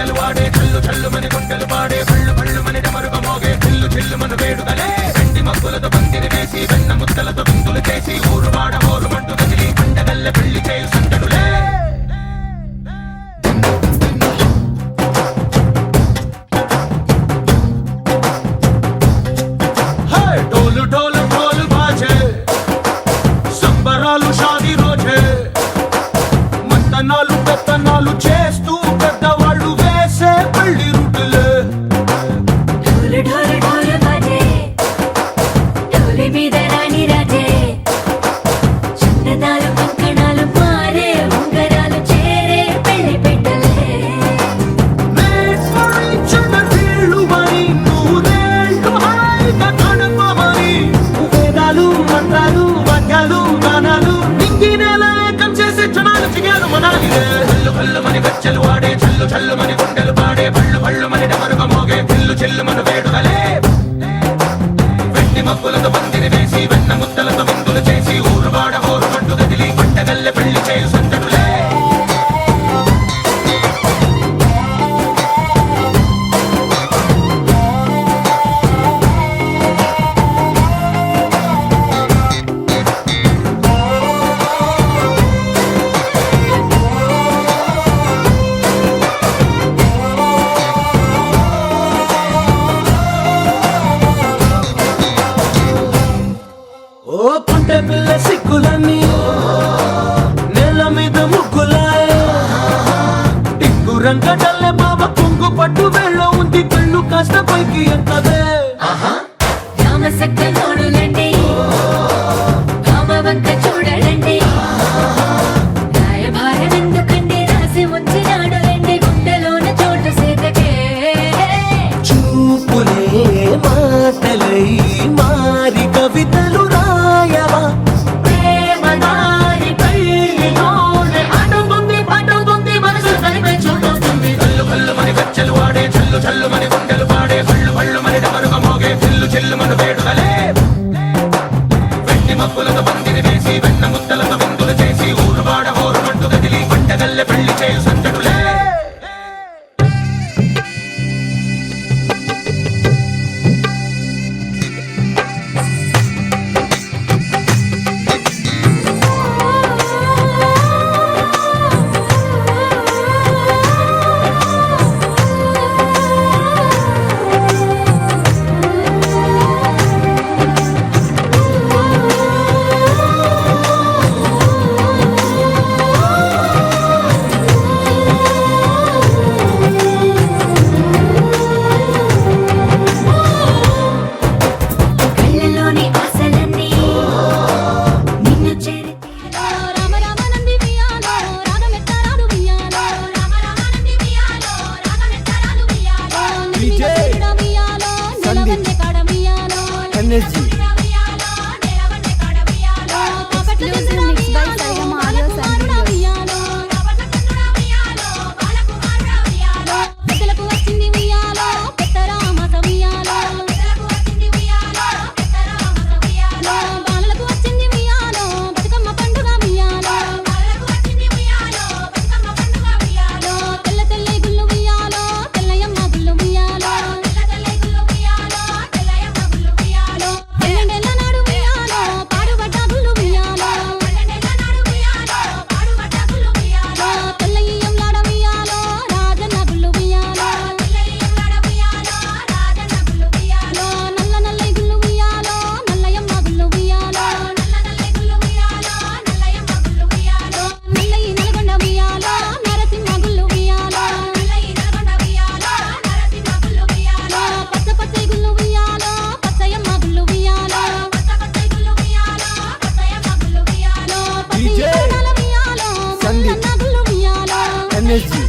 గజ్జలు వాడే చల్లు చల్లు మని గుండెలు పాడే పళ్ళు పళ్ళు మని డమరుగ మోగే చిల్లు చిల్లు మన వేడుదలే వెండి మబ్బులతో పందిరి వేసి వెన్న ముద్దలతో విందులు చేసి ఊరు వాడ హోరు మంటు కదిలి పండగల్లె పెళ్లి చేయు సందడులే ढोल ढोल ढोल बाजे సంబరాలు షాదీ రోజే మంతనాలు పెత్తనాలు చేస్తూ పెద్దవాళ్ళు వేసే పెళ్లి రుటులే ढोल ढोल ढोल बाजे ढोली మీద రాణి రాజే చందనాలు కంకణాలు మారే ఉంగరాలు చేరే పెళ్లి పెట్టలే మేస్మరించిన వీళ్ళు మరి నూరేళ్ళు హాయిగా గడపమని వేదాలు మంత్రాలు వాక్యాలు గానాలు నింగినేల ఏకం చేసే క్షణాలు చిగారు మనాలిలే హల్లు హల్లు మని గజ్జలు వాడే చల్లు చల్లు మని గుండెలు పాడే పళ్ళు పళ్ళు మని డమరుగ మోగే చిల్లు చిల్లు మన వేడుదలే వెండి మబ్బులతో పందిరి వేసి వెన్న ముద్దలతో విందులు చేసి ఊరు వాడ హోరు మంటు కదిలి పంటగల్లె పెళ్లి చేయు సందడులే ఓ పుంటె పిల్ల సిక్కులన్నీ నేల మీద ముగ్గులాయ టింగు రంగడల్లె బాబ కుంగు పట్టు వేళ్ళ ఉంది కళ్ళు కాస్త పైకి ఎక్కదే రామసక్క నోడులండి రామవంక చూడలండి రాయభారం ఎందుకండి రాసి ఉంచినాడు రండి గుండెలోన చోటు సీతకే చూపులే మాటలై మారి కవితలు రాయవా ప్రేమ దారి పెళ్లిలోనే అడుగుంది పట్టుకుంది మనసు కలిపే చూడొస్తుంది కల్లు కల్లు మని గజ్జలు వాడే చల్లు చల్లు మని గుండెలు పాడే పళ్ళు పళ్ళు మని డమరుగ మోగే చిల్లు చిల్లు మన వేడుదలే వెండి మబ్బులతో పందిరి వేసి వెన్న ముద్దలతో విందులు చేసి ఊరు వాడ హోరు మంటు కదిలి పంటగల్లె పెళ్లి చేయు సందడులే కళ్ళలోని ఆశలన్నీ నిన్ను చేరి రామ రామ నంది వియాలో రాగమెత్తరాలు వియాలో రామ రామ నంది వియాలో రాగమెత్తరాలు వియాలో విజయ్ వియాలో నిలవన్నే కాడ వియాలో ఎనర్జీ వియాలో నిలవన్నే కాడ వియాలో కాపట్ల మిక్స్ బై సరిగమ ఆడియో సంగీతం వియాలో కాపట్ల కన్నుడ వియాలో బాలకుమారుడ వియాలో పెద్దలకు వచ్చింది వియాలో పెద్దరామత వియాలో పెద్దలకు వచ్చింది వియాలో పెద్దరామత వియాలో బాలలకు వచ్చింది వియాలో బతుకమ్మ పండుగ వియాలో బాలలకు వచ్చింది వియాలో బతుకమ్మ పండుగ వియాలో తెల్ల తెల్ల గుళ్ళు వియాలో తెల్లయమ్మ గుళ్ళు వియాలో తెల్ల తెల్ల గుళ్ళు వియాలో తెల్లయమ్మ గుళ్ళు వియాలో పన్నెండేళ్ల నాడు వియాలో పాడుబడ్డ గుళ్ళు వియాలో పన్నెండేళ్ల నాడు వియాలో పాడుబడ్డ గుళ్ళు వియాలో తెల్లయ్యంలాడ వియాలో రాజన్న గుళ్ళు వియాలో తెల్లయ్యంలాడ వియాలో రాజన్న గుళ్ళు వియాలో నల్ల నల్ల గుళ్ళు వియాలో నల్లయమ్మ గుళ్ళు వియాలో నల్ల నల్ల గుళ్ళు వియాలో నల్లయమ్మ గుళ్ళు వియాలో నల్లయి నల్గొండ వియాలో నరసింహ గుళ్ళు వియాలో నల్లయి నల్గొండ వియాలో నరసింహ గుళ్ళు వియాలో పచ్చ పచ్చ గుళ్ళు వియాలో పచ్చయమ్మ గుళ్ళు వియాలో పచ్చ పచ్చ గుళ్ళు వియాలో పచ్చయమ్మ గుళ్ళు వియాలో పచ్చి గుణాల వియాలో మల్లన్న గుళ్ళు వియాలో ఎనర్జీ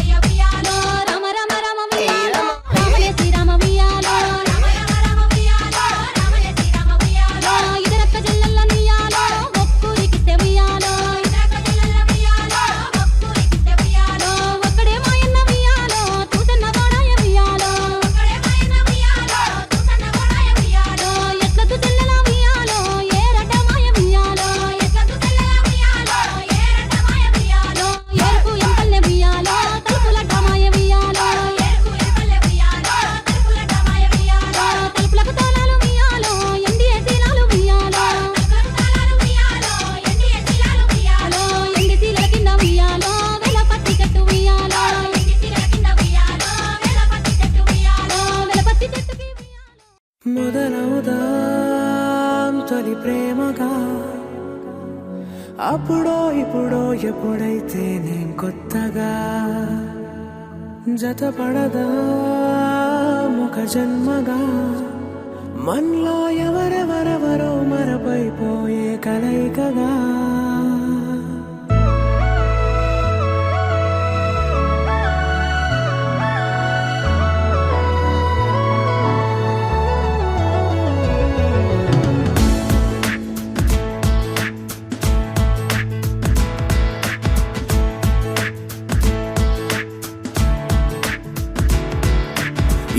రామ రామ రామ వియాలో రామలే శ్రీరామ వియాలో రామ రామ రామ వియాలో రామలే శ్రీరామ వియాలో ఇదరక్క జల్లల్ల వియాలో ఒక్కూరికిస్తే వియాలో ఇదరక్క జల్లల్ల వియాలో ఒక్కూరికిస్తే వియాలో ఒక్కడే మాయన్న వియాలో తూతన్న వాడాయ వియాలో ఒక్కడే మాయన్న వియాలో తూతన్న వాడాయ వియాలో ప్రేమగా అప్పుడో ఇప్పుడో ఎప్పుడైతే నేను కొత్తగా జతపడదా ముఖ జన్మగా మనలో ఎవరెవరెవరో మరపైపోయే కలయికగా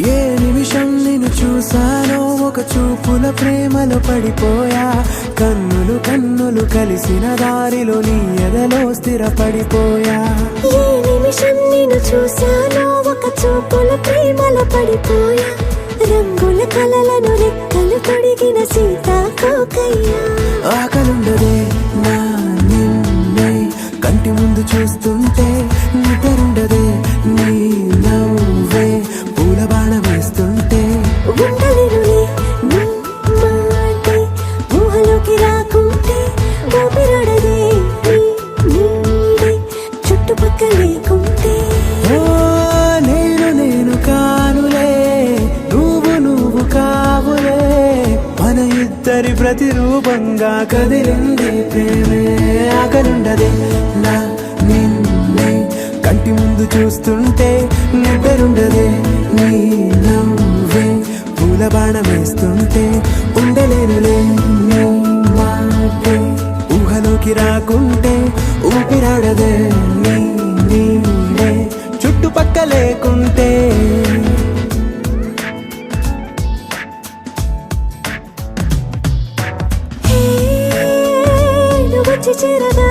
ఏ నిమిషం నిన్ను చూసానో ఒక చూపుల ప్రేమలో పడిపోయా కన్నులు కన్నులు కలిసిన దారిలో నీ ఎదలో స్థిరపడిపోయా ఏ నిమిషం నిన్ను చూశానో ఒక చూపుల ప్రేమలో పడిపోయా రంగుల కలలను రెక్కలు తొడిగిన సీతాకోకయ్యా ఆకలుండదే నా నిన్నే కంటి ముందు చూస్తుంటే నిద్రుండదే నీ నవ్వే పూల బాణ వేస్తుంటే ఉండలేనులే నీ మాటే ఊహలోకి రాకుంటే ఊపిరాడదే నీ నీడే చుట్టుపక్కల లేకుంటే ఓ నేను కానులే నువ్వు కావులే మన ఇద్దరి ప్రతిరూపంగా కదిలింది ప్రేమే ఆకలుండదే నా నిన్నే కంటి ముందు చూస్తుంటే నిద్రుండదే నీ నవ్వే పూల బాణ వేస్తుంటే ఉండలేనులే నీ మాటే ఊహలోకి రాకుంటే ఊపిరాడదే నీ నీడే చుట్టుపక్క లేకుంటే హే నువ్వు వచ్చి చేరగా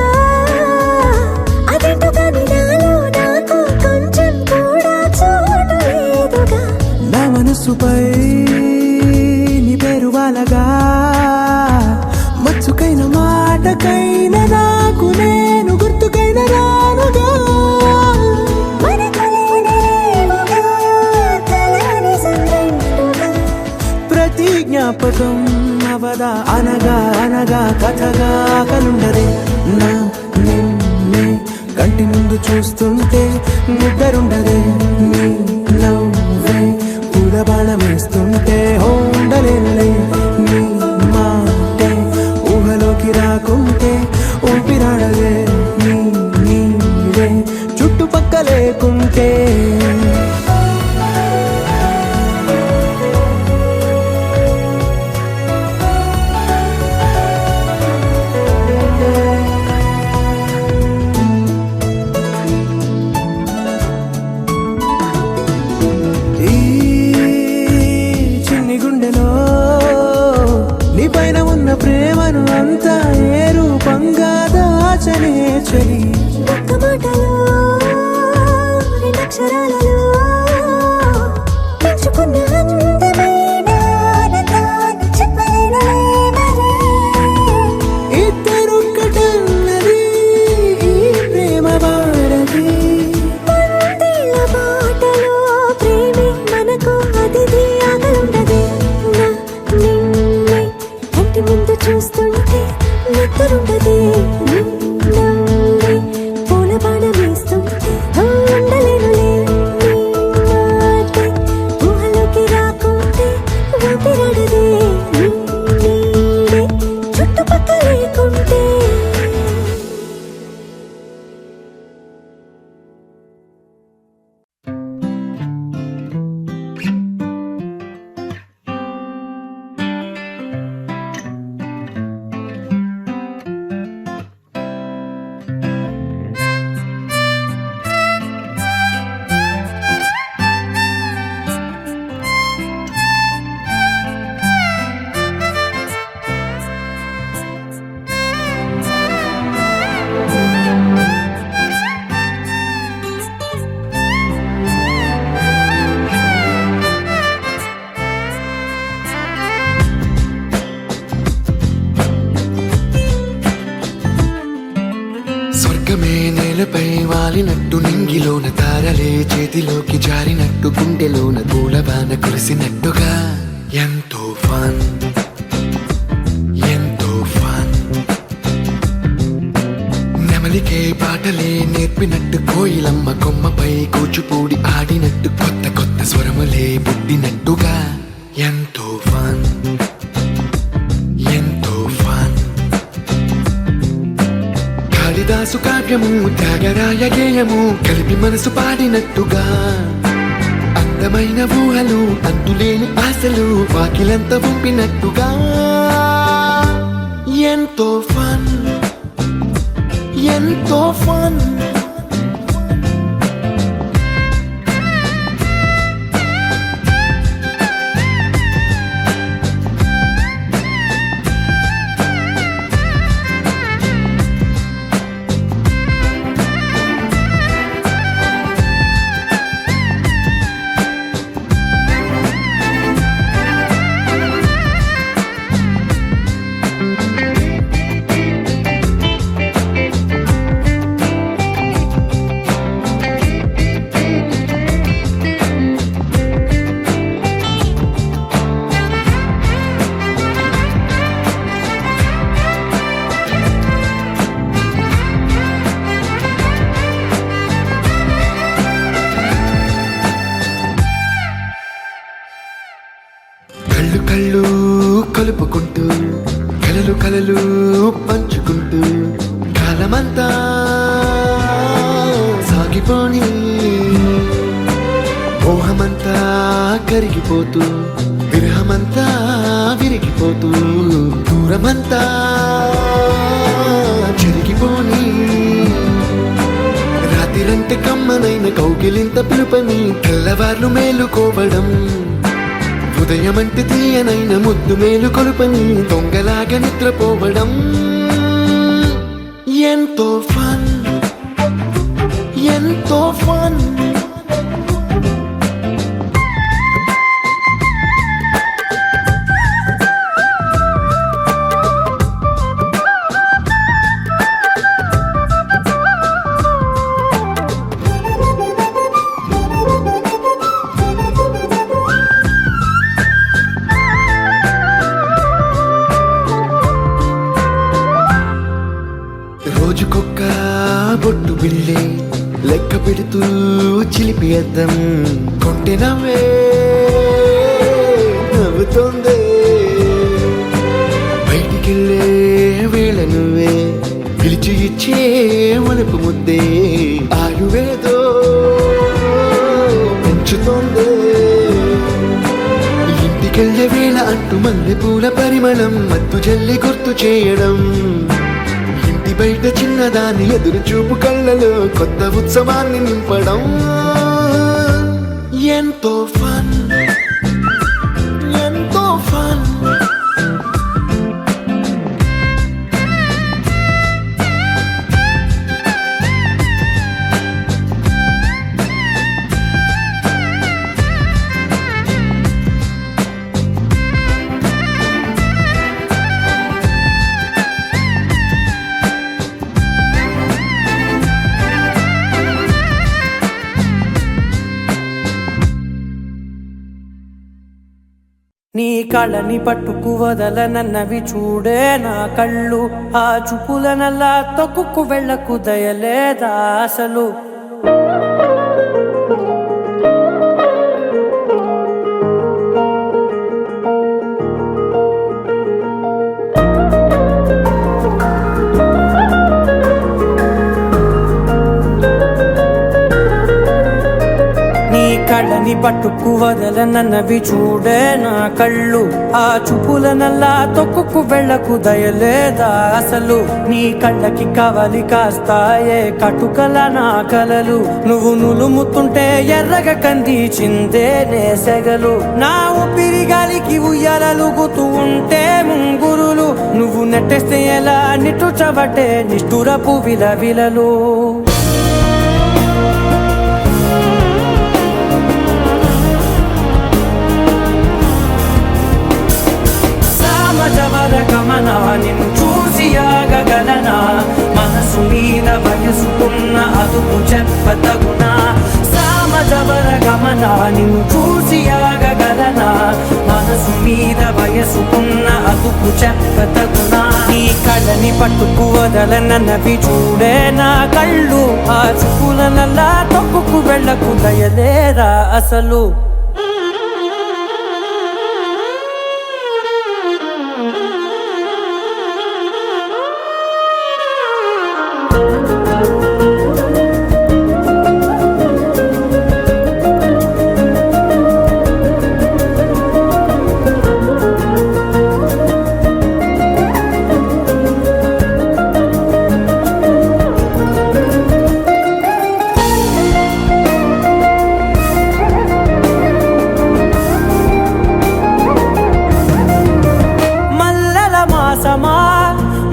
అదేంటో కానీ నాలో నాకు కొంచెం కూడా చోటు లేదుగా నా మనసుపై నీ పేరు వాలగా మచ్చుకైన మాటకైన నాకు నేను గుర్తుకైన రానుగా మనకులేనిదేమోగా కలని సంగంటుగా ప్రతి జ్ఞాపకం అవదా అనగా అనగా కథగా కలుండదే నా నిన్నే కంటి ముందు చూస్తుంటే నిద్రుండదే నీ నవ్వే పూల బాణ వేస్తుంటే ఉండలేనులే నీ మాటే ఊహలోకి రాకుంటే ఊపిరాడదే నీ నీడే చుట్టుపక్క లేకుంటే ఈ చిన్ని గుండెలో నీ పైన ఉన్న ప్రేమను అంతా ఏ రూపంగా దాచనే చలి ఒక్క మాటలో రెండక్షరాలలో పెంచుకున్న అందమైన ఆనందాన్ని చెప్పలేనులే మరి. ఇద్దరొక్కటన్నది ఈ ప్రేమ వాడది వందేళ్ల బాటలో ప్రేమే మనకు అతిథి ఆగలుండదే నా నిన్నే కంటి ముందు చూస్తుంటే నిద్రుండదే నీ నవ్వే పూల బాణ వేస్తుంటే ఉండలేనులే నీ మాటే ఊహలోకి రాకుంటే ఊపిరాడదే నీ నీడే చుట్టుపక్కల లేకుంటే స్వర్గమే నేలపై వాలినట్టు నింగిలోన తారలే చేతిలోకి జారినట్టు గుండెలోన పూలబాన కురిసినట్టుగా ఎంతో ఫన్ ఎంతో పలికే పాటలే నేర్పినట్టు కోయిలమ్మ కొమ్మపై కూచిపూడి ఆడినట్టు కొత్త కొత్త స్వరములే పుట్టినట్టుగా ఎంతో ఫన్ ఎంతో ఫన్. కాళిదాసు కావ్యము త్యాగరాయ గేయము కలిపి మనసు పాడినట్టుగా అందమైన ఊహలు అంతులేని ఆశలు వాకిలంత పంపినట్టుగా ఎంతో ఫన్ ఎంతో ఫన్. కళ్ళు కళ్ళు కలుపుకుంటూ కలలు కలలు పంచుకుంటూ కాలమంతా సాగిపోని మోహమంతా కరిగిపోతూ విరహమంతా విరిగిపోతూ దూరమంతా జరిగిపోని రాత్రిరంటే కమ్మనైన కౌగిలింత పిలుపని తెల్లవార్లు మేలుకోవడం ఉదయమంటే తీయనైన ముద్దు మేలు కొలుపని దొంగలాగా నిద్రపోవడం ఎంతో ఫన్ ఎంతో ఫన్. రోజుకొక్క బొట్టు బిళ్ళే లెక్క పెడుతూ చిలిపి అద్దం కొంటె నవ్వే నవ్వుతోందే బయటికెళ్ళే వేళ నువ్వే పిలిచి ఇచ్చే మనపు ముద్దే ఆయువేదో పెంచుతోందే ఇంటికెళ్ళే వేళ అంటూ మల్లె పూల పరిమళం మత్తు జల్లి గుర్తు చేయడం బయట చిన్నదాని ఎదురు చూపు కళ్ళలో కొత్త ఉత్సవాన్ని నింపడం ఎంతో ఫన్ ఎంతో ఫన్. నీ కళ్ళని పట్టుకు వదలనన్నవి చూడే నా కళ్ళు, ఆ చూపులనల్లా తొక్కుకు వెళ్ళకు దయలేదా అసలు. కళ్ళని పట్టుకు వదలనన్నవి చూడే నా కళ్ళు, ఆ చూపులనల్లా తొక్కుకు వెళ్ళకు దయలేదా అసలు. నీ కళ్ళకి కవలి కాస్తాయే కటుకల నా కలలు, నువ్వు నులుముతుంటే ఎర్రగ కంది చిందే నేసెగలు. నా ఊపిరి గాలికి ఉయ్యాలలుగుతూ ఉంటే ముంగురులు, నువ్వు నెట్టేస్తే ఎలా నిట్టుచబట్టే నిష్ఠురపు విలవిలలు. గమనా నిన్ను చూసి ఆగగలనా, మనసు మీద వయసుకున్న అదుపు చెప్పతగునా. సామజవర గమనా నిన్ను చూసి ఆగగలనా, మనసు మనసు మీద వయసుకున్న అదుపు చెప్పతగునా నీ కళ్ళని పట్టుకు వదలనన్నవి చూడే నా కళ్ళు ఆ చూపుల నల్లా తప్పుకు వెళ్ళకు దయలేరా అసలు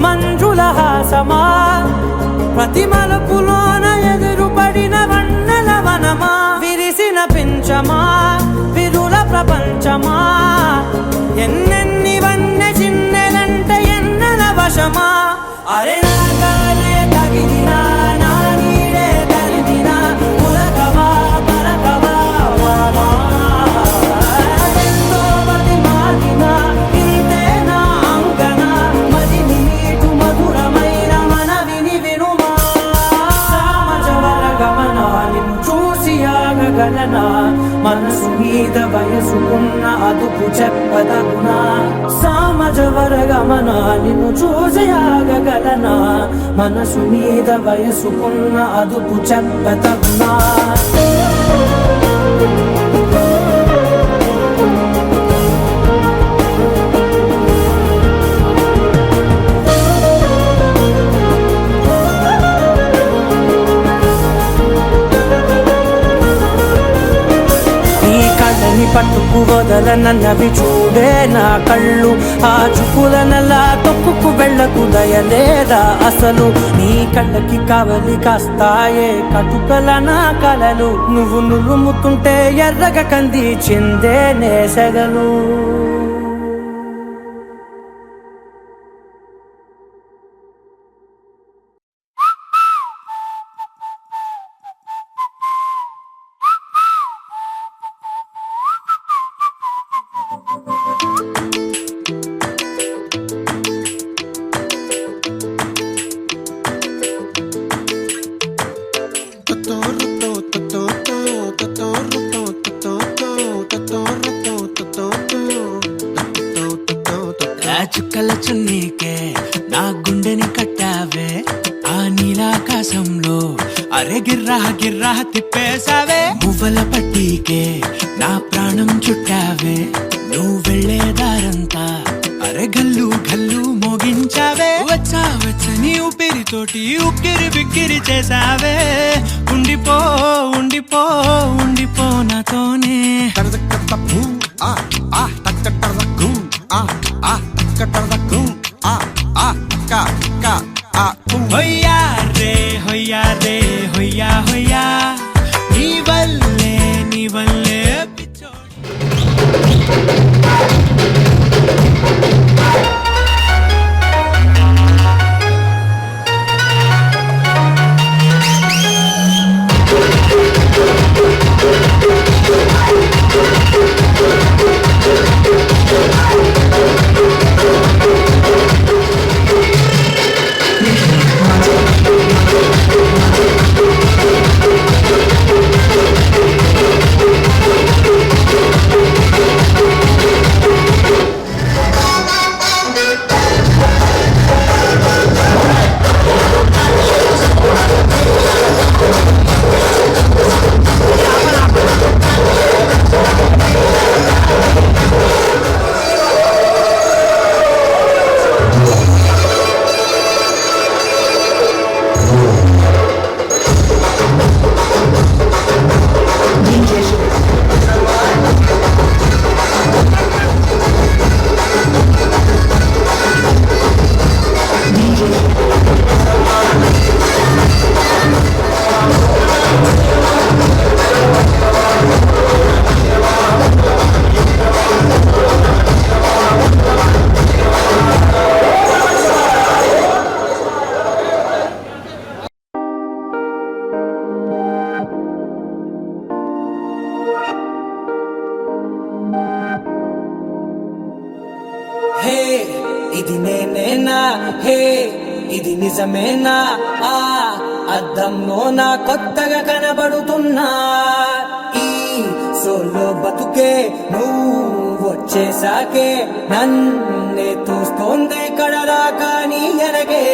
మంజుల హాసమా ప్రతి మలుపులోన ఎదురుపడిన వన్నెల వనమా విరిసిన పించమా విరుల ప్రపంచమా ఎన్నెన్ని వన్నె చిన్నెలంటే ఎన్నెల వశమా అరే నా గాలే తగిలినా నా నీడే తరిమినా ఉలకవా పలకవా వామా ఎంతో మతి మాటినా ఇంతే నా అంకన మదిని నీటు మధురమైన మనవిని వినుమా సామజవర గమనా నిన్ను చూసి ఆగగలనా మనసు మీద వయసుకున్న అదుపు చెప్పదగునా సామజవర గమనా నిన్ను చూసి ఆగగలనా మనసు మీద వయసుకున్న అదుపు చెప్పదగునా పట్టుకు వదలనన్నవి చూడే నా కళ్ళు ఆ చూపుల నల్లా తొక్కుకు వెళ్ళకు దయలేదా అసలు నీ కళ్ళకి కావలి కాస్తాయే కటుకల నా కలలు నువ్వు నులుముతుంటే ఎర్రగ కంది చిందే నేసగలు చుక్కల చున్నీకే నా గుండెని కట్టావే ఆ నీలాకాశంలో అరే గిర్రా గిర్రా తిప్పేసావే మువ్వల పట్టీకే నా ప్రాణం చుట్టావే నువ్వు వెళ్ళేదారంతా అరే గల్లు గల్లు మోగించావే వచ్చా వచ్చని ఊపిరితోటి ఉక్కిరి బిక్కిరి చేసావే ఉండిపో ఉండిపో ఉండిపో నాతోనే హొయ్యా రే హొయ్యా రే హొయ్యా హొయ్యా నీ వల్లే పిచ్చోడి ఇది నేనేనా హే ఇది నిజమేనా ఆ అద్దంలో నా కొత్తగా కనబడుతున్నా ఈ సోలో బతుకే నువ్వు వచ్చేసాకే నన్నే తోస్తోందే కడరా కానీ ఎనగే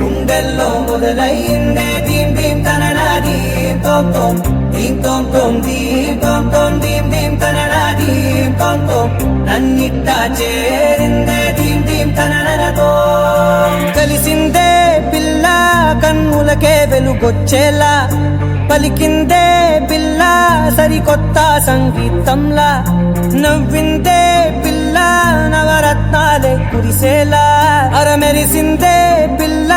గుండెల్లో మొదలైందే దీం దీం తననా దీం తోం తోం దీం తోం తోం దీం తోం తోం దీం దీం తననా దీం తోం తోం నన్నిట్టా చేరిందే దీం దీం తననతో కలిసిందే పిల్ల కన్నులకే వెలుగొచ్చేలా పలికిందే పిల్ల సరికొత్త సంగీతంలా నవ్విందే పిల్ల నవరత్నాలే కురిసేలా అరమెరిసిందే పిల్ల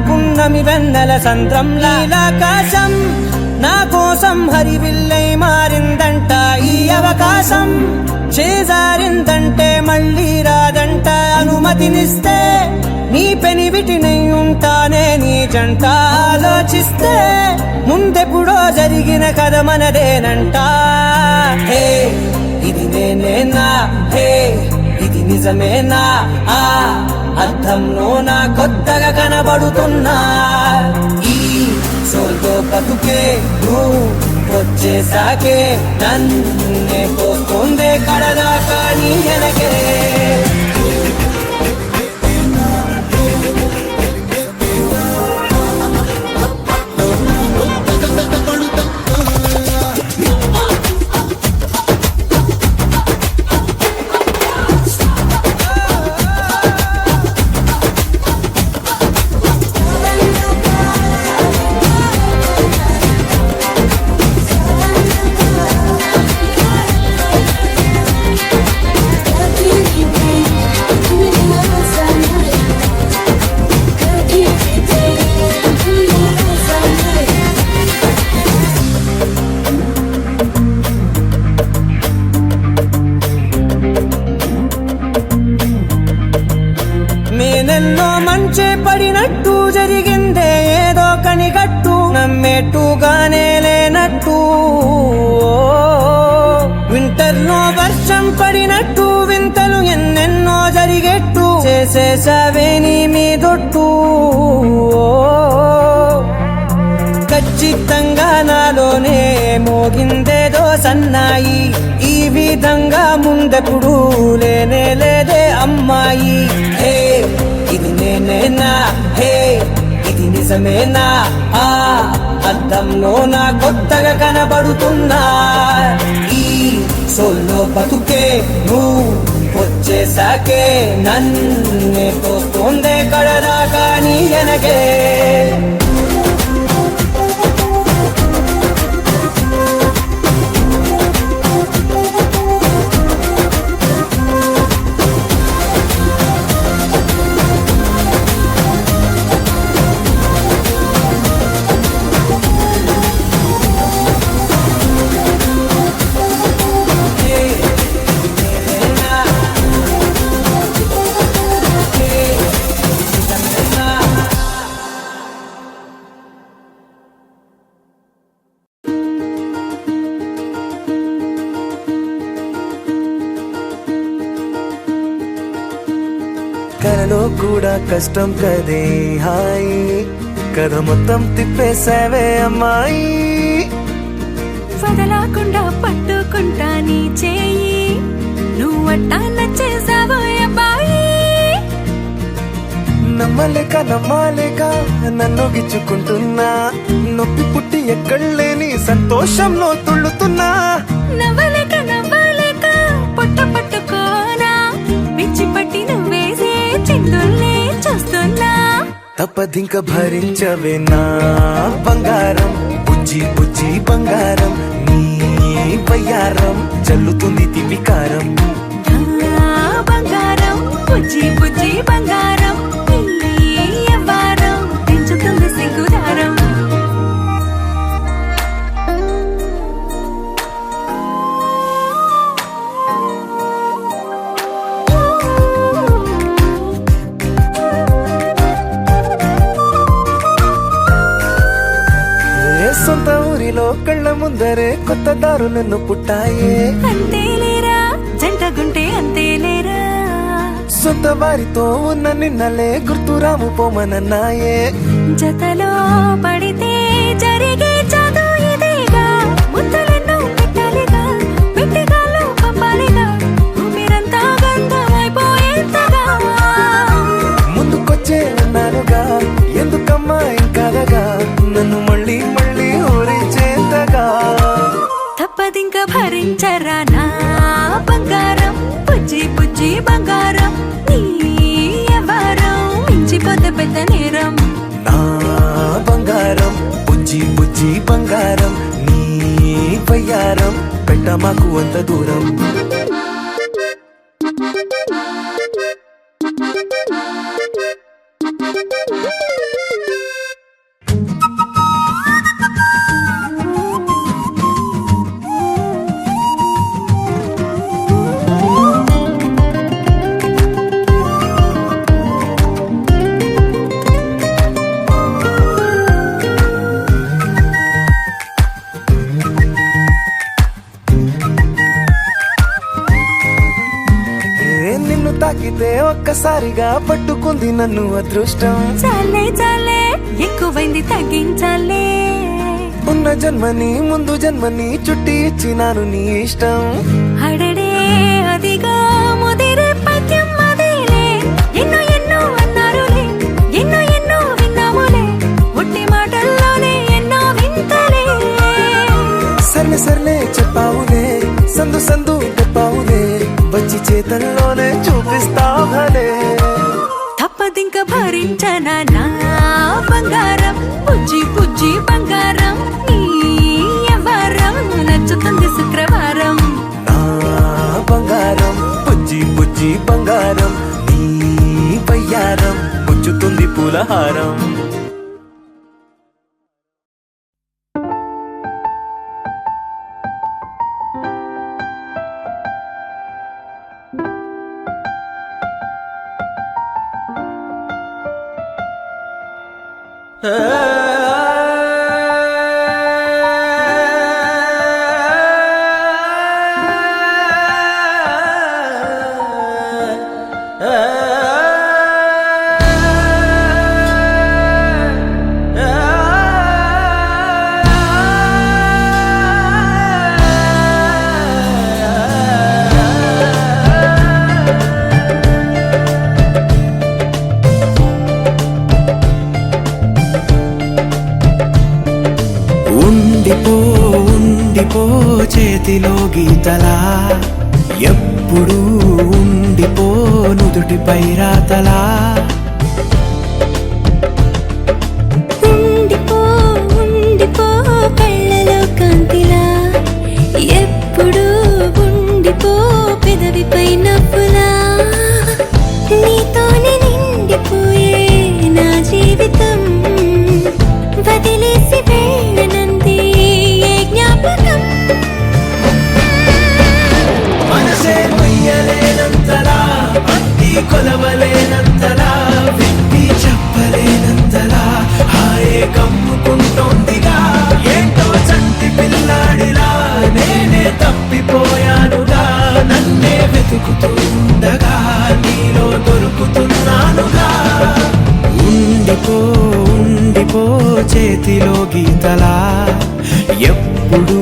పున్నమి వెన్నెల సంద్రంలా ఆకాశం నా కోసం హరివిల్లై మారిందంట ఈ అవకాశం చేజారిందంటే మళ్ళీ రాదంట అనుమతినిస్తే నీ పెనివిటినై ఉంటానే నీ జంట ఆలోచిస్తే ముందెప్పుడో జరిగిన కథ మనదేనంట హే ఇది నేనేనా హే ఇది నిజమేనా ఆ అర్థంలో నా కొత్తగా కనబడుతున్నా ఈ సోల్తో బతుకే నువ్వు వచ్చేసాకే నన్నే పోతుందే కడదాకా నీ వెనకే నేనెన్నో మంచే పడినట్టు జరిగిందే ఏదో కనిగట్టు నమ్మేట్టుగానే లేనట్టు వింటర్లో వర్షం పడినట్టు వింతలు ఎన్నెన్నో జరిగేట్టు చేసేసావే నీ మీదొట్టు ఖచ్చితంగా నాలోనే మోగిందేదో సన్నాయి ఈ విధంగా ముందెప్పుడు లేనే లేదే అమ్మాయి హే ఇది నేనేనా హే ఇది నిజమేనా ఆ అద్దంలో నా కొత్తగా కనబడుతున్నా ఈ సోల్లో బతుకే నువ్వు వచ్చేసాకే నన్నే తోస్తోందే కడదాకా నీ వెనకే కలలో కూడా కష్టం కదే హాయి కథ మొత్తం తిప్పేసావే అమ్మాయి వదలకుండా పట్టుకుంటా నీ చేయి నువ్వట్టా నచ్చేసావో అబ్బాయి నమ్మలేక నన్ను గిచ్చుకుంటున్నా నొప్పి పుట్టి ఎక్కడలేని సంతోషంలో తుళ్ళుతున్నా నవ్వలేక పొట్ట పట్టుకోనా పిచ్చి పట్టి నువ్వేసే చిందుల్నే చూస్తున్నా తప్పదింక భరించవే నా బంగారం బుజ్జి బుజ్జి బంగారం నీ బయ్యారం చల్లుతుంది తివికారం బంగారం బుజ్జి బుజ్జి బంగారం ఎవ్వారం పెంచుతుంది కళ్ళ ముందరే కొత్త దారులను పుట్టాయే అంతేలేరా జంటగుంటే అంతేలేరా సొంత వారితో ఉన్న నిన్నలే గుర్తురాము పోమనన్నాయే జతలో పడితే జరిగే చదువు ఇదేగా ముద్దలెన్నో పెట్టాలిగా పెట్టిగాల్లో పంపాలిగా ఊపిరంతా గంధమైపోయేంతగా ముందుకొచ్చే అన్నానుగా ఎందుకమ్మా ఇంకాదగా నన్ను మళ్ళీ మళ్ళీ ఊరించేంతగా తప్పదింక భరించరా నా బంగారం పుజ్జి పుజ్జి బంగారం నీ ఎవరం మించిపోతే పెద్ద నేరం నా బంగారం బుజ్జి బుజ్జి బంగారం నీ వయ్యారం పెట్ట మాకు అంత దూరం నిన్ను తాకితే ఒక్కసారిగా పట్టుకుంది నన్ను అదృష్టం చాలే చాలే ఎక్కువైంది తగ్గించాలే ఉన్న జన్మని ముందు జన్మని చుట్టి ఇచ్చినాను నీ ఇష్టం అడడే అదిగా ముదిరే పద్యం అదేలే ఎన్నో ఎన్నో అన్నారులే ఎన్నో ఎన్నో విన్నాములే ఒట్టి మాటల్లోనే ఎన్నో వింతలే సర్లే సర్లే చెప్పావులే సందు సందు చెప్పావులే వచ్చి చేతల్లోనే చూపిస్తావలే తప్పదింక భరించనా నా బంగారం పుజ్జి పుజ్జి బంగారం నీ ఎవరం నచ్చుతుంది శుక్రవారం నా బంగారం బుజ్జి బుజ్జి బంగారం నీ వయ్యారం పుచ్చుతుంది పూలహారం ఉండిపో చేతిలో గీతలా ఎప్పుడు ఉండిపో నుదుటిపై రాతలా ఉండిపో ఉండిపో కళ్ళలో కాంతిలా ఎప్పుడు ఉండిపో పెదవిపై నవ్వులా నీతోనే నిండిపోయే నా జీవితం వదిలేసి వెళ్ళనంది ఏ జ్ఞాపకం మనసే మొయ్యలేనంతలా అట్టి కొలవలేనంతలా విప్పి చెప్పలేనంతలా హాయే కమ్ముకుంటోందిగా ఏంటో చంటి పిల్లాడిలా నేనే తప్పిపోయానుగా నన్నే వెతుకుతుండగా నీలో దొరుకుతున్నానుగా ఉండిపో చేతిలో గీతలా ఎప్పుడు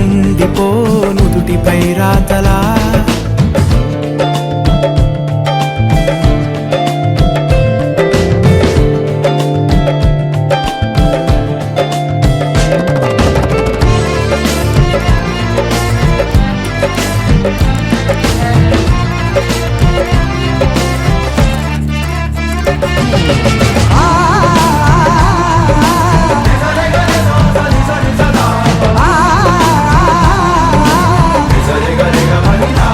ఉండిపో నుదుటిపై రాతలా Ga ga ga ga ga ga ga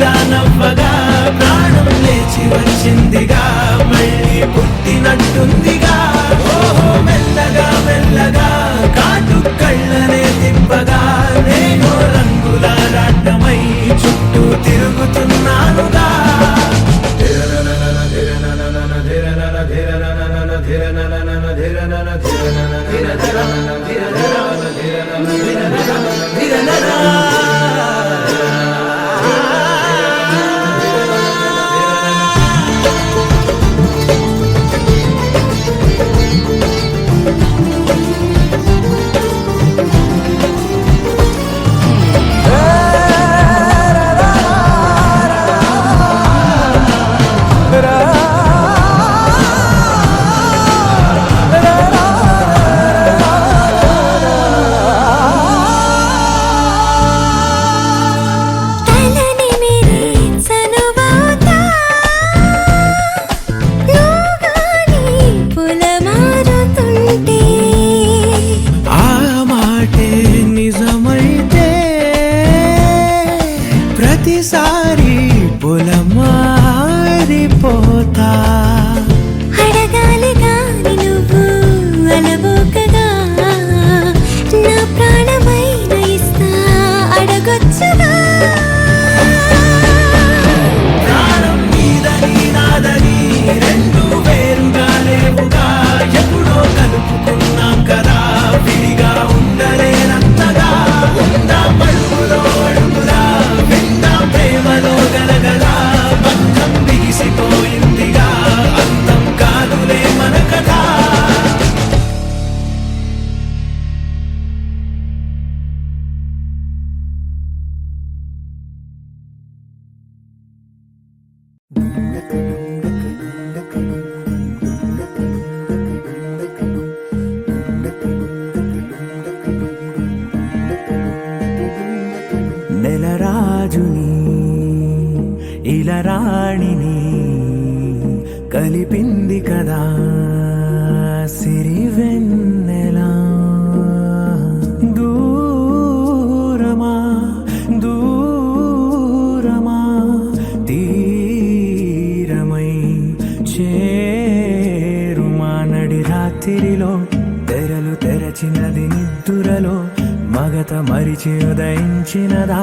ఇలా నవ్వగా ప్రాణం లేచి వచ్చిందిగా మళ్ళీ పుట్టినట్టుందిగా ఓహో మెల్లగా మెల్లగా కాటు కళ్ళనే తిప్పగా నేను రంగుల రాటమై చుట్టూ తిరుగుతున్నానుగా తలని మేరే చనుబాతా లోగాని పులమారుతుంటే ఆ మాటే నిజమైతే ప్రతిసారి పొలమారిపోతా అడగాలిగా నువ్వు అలవోకగా నా ప్రాణమైన ఇస్తా అడగొచ్చుగా ప్రాణం నీదని నాదని రెండు వేరుగా లేవుగా ఎప్పుడో కలుపుకున్నాం కదా విడిగా ఉండలేనంతగా ఉందా పడుగులో అడుగులా విందా ప్రేమలో గలగలా బంధం బిగిసిపోయిందిగా అంతం కాదులే మన కదా నెలరాజుని ఇలా రాణిని కలిపింది కదా సిరివెన్నెలా దూరమా దూరమా తీరమై చేరుమా నడి రాత్రిలో తెరలు తెరచినది నిద్దురలో మగత మరిచి ఉదయించినదా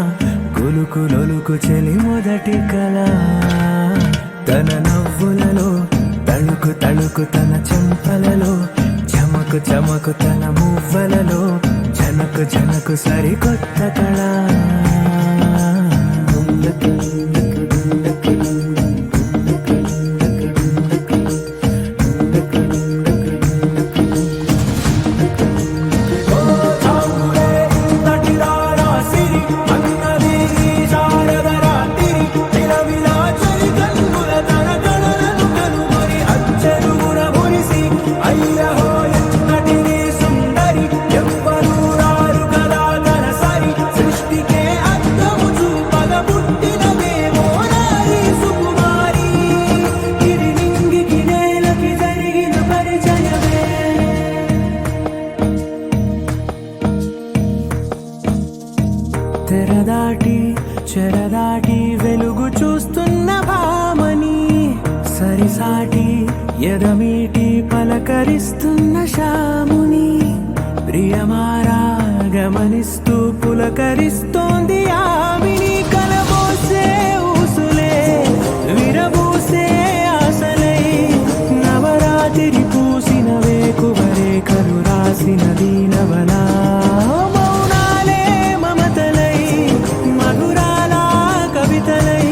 కులుకులొలుకు చెలి మొదటి కళ తన నవ్వులలో తళుకు తళుకు తన చెంపలలో చమకు చమకు తన మువ్వలలో జనకు జనకు సరికొత్త కళ తెరదాటి చెరదాటి వెలుగు చూస్తున్న భామని సరిసాటి ఎదమీటి పలకరిస్తున్న శాముని ప్రియమారా గమనిస్తూ పులకరిస్తోంది ఆవిని కలబోసే ఊసులే విరబూసే ఆశలై నవరాత్రి పూసిన వేకువరే కరు రాసిన దీనవలా మౌనాలే మమతలై మధురాల కవితలై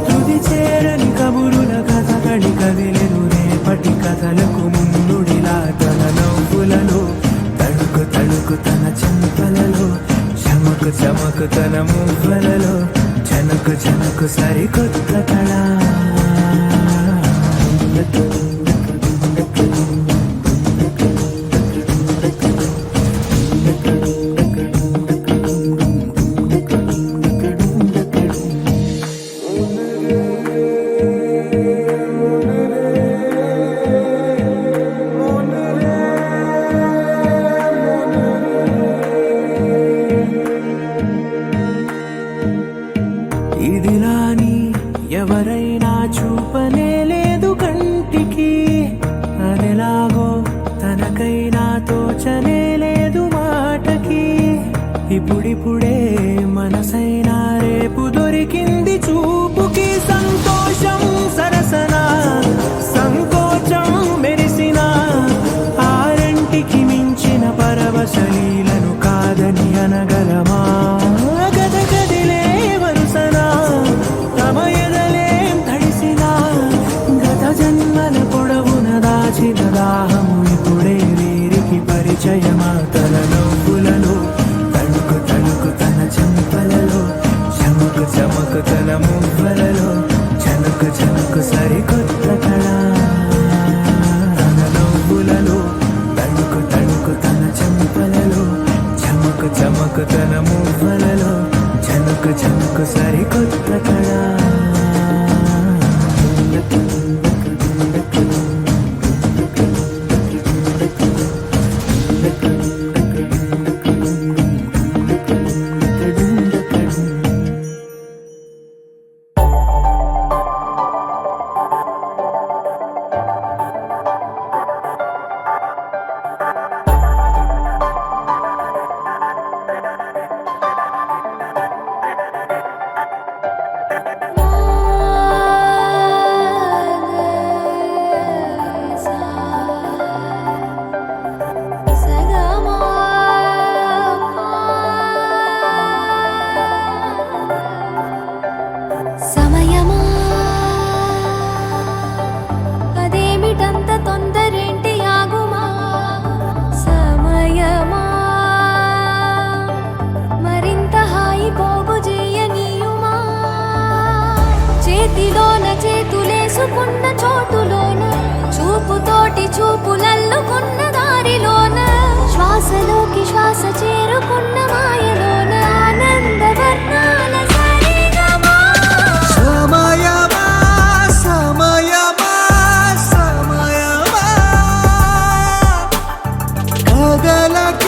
తుది చేరని కబురుల కథ కడి కదిలెను రేపటి కథలకు ముందుడిలా తన నవ్వులలో తడుకు తడుకు తన చెంపలలో చమకు చమకు తన మువ్వలలో జనకు జనకు సరికొత్త కళ ఇదిలా ఇప్పుడిప్పుడే మనసైనా రేపు దొరికింది చూపుకి సంతోషం సరసన సంకోచం మెరిసిన ఆరంటికి మించిన పరవశలీలను కాదని అనగలమా గద గదిలే వరుసన తమ ఎదలేం తడిసిన గత జన్మల పొడవున దాచిన దాహము ఇప్పుడే వీరికి పరిచయమా తన నవ్వులలో తణుకు తణుకు తన చెంపలలో చమకు చమకు తన మువ్వలలో చనుకు చనుకు సరికొత్త కళ తన నవ్వులలో తణుకు తణుకు తన చెంపలలో చమకు చమకు తన మువ్వలలో చనుకు చనుకు సరికొత్త కళ సమయమా అదేమిటంత తొందరేంటి ఆగుమా సమయమా మరింత హాయి పోగు చేయనీయుమా చేతిలోన చేతులేసుకున్న చోటులోన చూపుతోటి చూపులల్లుకున్న దారిలోన శ్వాసలోకి శ్వాస చేరుకున్న మాయలోన ఆనందవర్ణాల సరిగమా సమయమా సమయమా సమయమా కదలక